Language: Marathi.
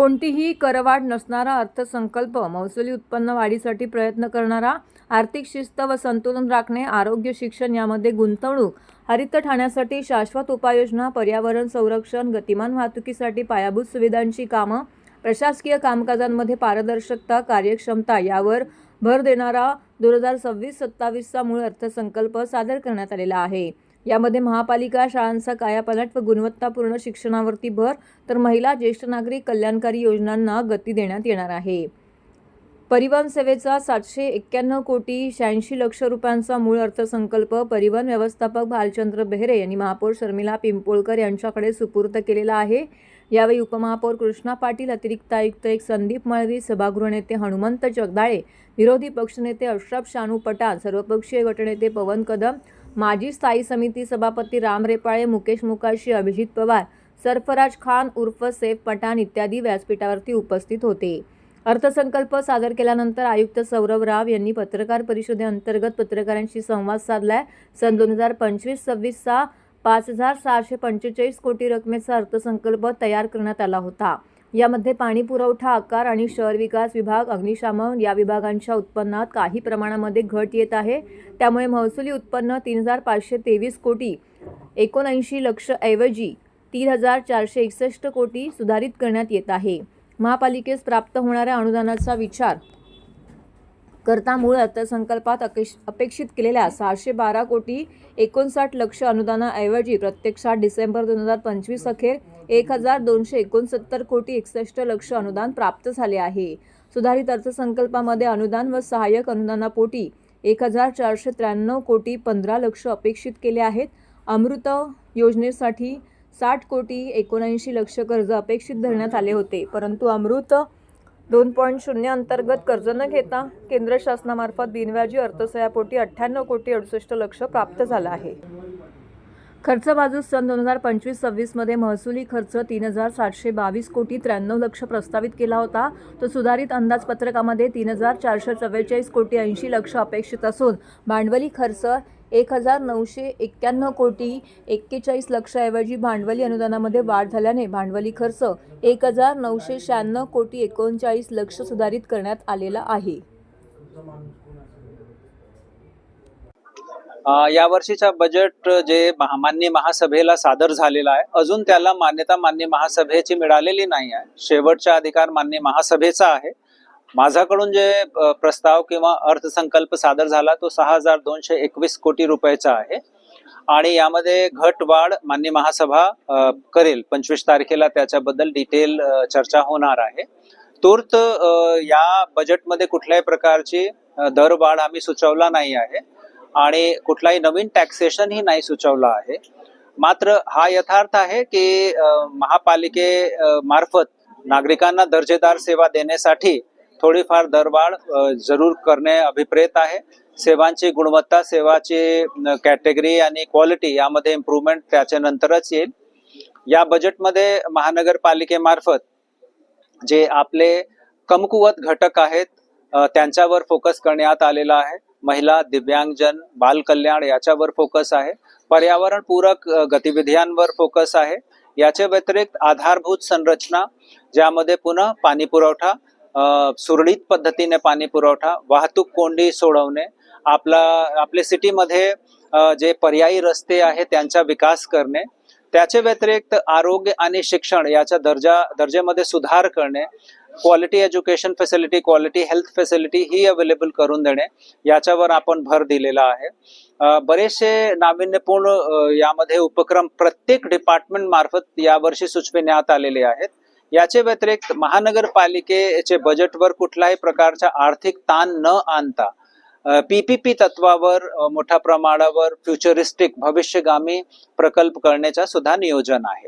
कोणतीही करवाढ नसणारा अर्थसंकल्प, महसुली उत्पन्न वाढीसाठी प्रयत्न करणारा, आर्थिक शिस्त व संतुलन राखणे, आरोग्य, शिक्षण यामध्ये गुंतवणूक, हरित ठाण्यासाठी शाश्वत उपाययोजना, पर्यावरण संरक्षण, गतिमान वाहतुकीसाठी पायाभूत सुविधांची कामं, प्रशासकीय कामकाजांमध्ये पारदर्शकता, कार्यक्षमता यावर भर देणारा 2026-27चा मूळ अर्थसंकल्प सादर करण्यात आलेला आहे. यामध्ये महापालिका शाळांचा कायापालट व गुणवत्तापूर्ण शिक्षणावरती भर, तर महिला, ज्येष्ठ नागरिक कल्याणकारी योजनांना गती देण्यात येणार आहे. परिवहन सेवेचा 791 कोटी 86 लक्ष रुपयांचा मूळ अर्थसंकल्प परिवहन व्यवस्थापक भालचंद्र बेहरे यांनी महापौर शर्मिला पिंपोळकर यांच्याकडे सुपूर्द केलेला आहे. यावेळी उपमहापौर कृष्णा पाटील, अतिरिक्त आयुक्त 1 संदीप मळवी, सभागृह नेते हनुमंत जगदाळे, विरोधी पक्षनेते अशरफ शानू पठाण, सर्वपक्षीय गटनेते पवन कदम, माजी स्थायी समिती सभापती राम रेपाळे, मुकेश मुकाशी, अभिजित पवार, सरफराज खान उर्फ सैफ पठाण इत्यादी व्यासपीठावरती उपस्थित होते. अर्थसंकल्प सादर केल्यानंतर आयुक्त सौरभ राव यांनी पत्रकार परिषदेअंतर्गत पत्रकारांशी संवाद साधलाय. सन 2025-26चा 5,645 कोटी रकमेचा अर्थसंकल्प तयार करण्यात आला होता. यामध्ये पाणी पुरवठा, आकार आणि शहर विकास विभाग, अग्निशामक या विभागांच्या उत्पन्नात काही प्रमाणामध्ये घट येत आहे. त्यामुळे महसुली उत्पन्न 3,523 कोटी 79 लक्ष ऐवजी 3,461 कोटी सुधारित करण्यात येत आहे. महापालिकेस प्राप्त होणाऱ्या अनुदानाचा विचार करता मूळ अर्थसंकल्पात अपेक्षित केलेल्या 612 कोटी 59 लक्ष अनुदानाऐवजी प्रत्यक्षात डिसेंबर 2025 अखेर 1,269 कोटी 61 लक्ष अनुदान प्राप्त झाले आहे. सुधारित अर्थसंकल्पामध्ये अनुदान व सहाय्यक अनुदानापोटी 1,493 कोटी 15 लक्ष अपेक्षित केले आहेत. अमृत योजनेसाठी 60 कोटी 79 लक्ष कर्ज अपेक्षित धरण्यात आले होते, परंतु अमृत 2.0 अंतर्गत कर्ज न घेता केंद्र शासनामार्फत बिनव्याजी अर्थसहाय्यापोटी 98 कोटी 68 लक्ष प्राप्त झाला आहे. खर्च बाजूस सन 2025-26 मध्ये महसुली खर्च 3,722 कोटी 93 लक्ष प्रस्तावित केला होता. तो सुधारित अंदाजपत्रकामध्ये 3,444 कोटी 80 लक्ष अपेक्षित असून भांडवली खर्च 1,991 कोटी 41 लक्षऐवजी भांडवली अनुदानामध्ये वाढ झाल्याने भांडवली खर्च 1,996 कोटी 39 लक्ष सुधारित करण्यात आलेला आहे. या वर्षीचा बजेट जे माननीय महासभेला सादर झालेला आहे, अजून त्याला मान्यता माननीय महासभेची मिळालेली नाही आहे. शेवटचा अधिकार माननीय महासभेचा आहे. माझ्याकडून जे प्रस्ताव किंवा अर्थसंकल्प सादर झाला तो 6,221 कोटी रुपयाचा आहे आणि यामध्ये घट वाढ माननीय महासभा करेल. 25 तारखेला त्याच्याबद्दल डिटेल चर्चा होणार आहे. तूर्त या बजेटमध्ये कुठल्याही प्रकारची दरवाढ आम्ही सुचवला नाही आहे आणि कुठलाही नवीन टॅक्सेशन ही नाही सुचवला आहे. मात्र हा यथार्थ आहे की महापालिके मार्फत नागरिकांना दर्जेदार सेवा देण्यासाठी थोडीफार दरवाढ जरूर करणे अभिप्रेत आहे. सेवांची गुणवत्ता, सेवाची कॅटेगरी आणि क्वालिटी यामध्ये इम्प्रूव्हमेंट त्याच्यानंतरच येईल. या बजेटमध्ये महानगरपालिकेमार्फत जे आपले कमकुवत घटक आहेत त्यांच्यावर फोकस करण्यात आलेला आहे. महिला, दिव्यांगजन, बाल कल्याण याच्यावर फोकस आहे. पर्यावरण पूरक गतिविधियांवर फोकस आहे. याच्या व्यतिरिक्त आधारभूत संरचना ज्यामध्ये पुन्हा पाणी पुरवठा, सुरळीत पद्धतीने पाणी पुरवठा, वाहतूक कोंडी सोडवणे, आपल्या सिटीमध्ये जे पर्यायी रस्ते आहेत त्यांचा विकास करणे, त्याच्या व्यतिरिक्त आरोग्य आणि शिक्षण याच्या दर्जेमध्ये सुधार करणे, quality education facility, quality health facility ही अवेलेबल करून देणे याच्यावर आपण भर दिलेला आहे. बरेचसे नाविन्यपूर्ण यामध्ये उपक्रम प्रत्येक डिपार्टमेंट मार्फत यावर्षी सुचविण्यात आलेले आहेत. याचे व्यतिरिक्त महानगरपालिकेचे बजेटवर कुठल्याही प्रकारचा आर्थिक ताण न आणता PPP तत्वावर मोठ्या प्रमाणावर फ्युचरिस्टिक भविष्यगामी प्रकल्प करण्याचा सुद्धा नियोजन आहे.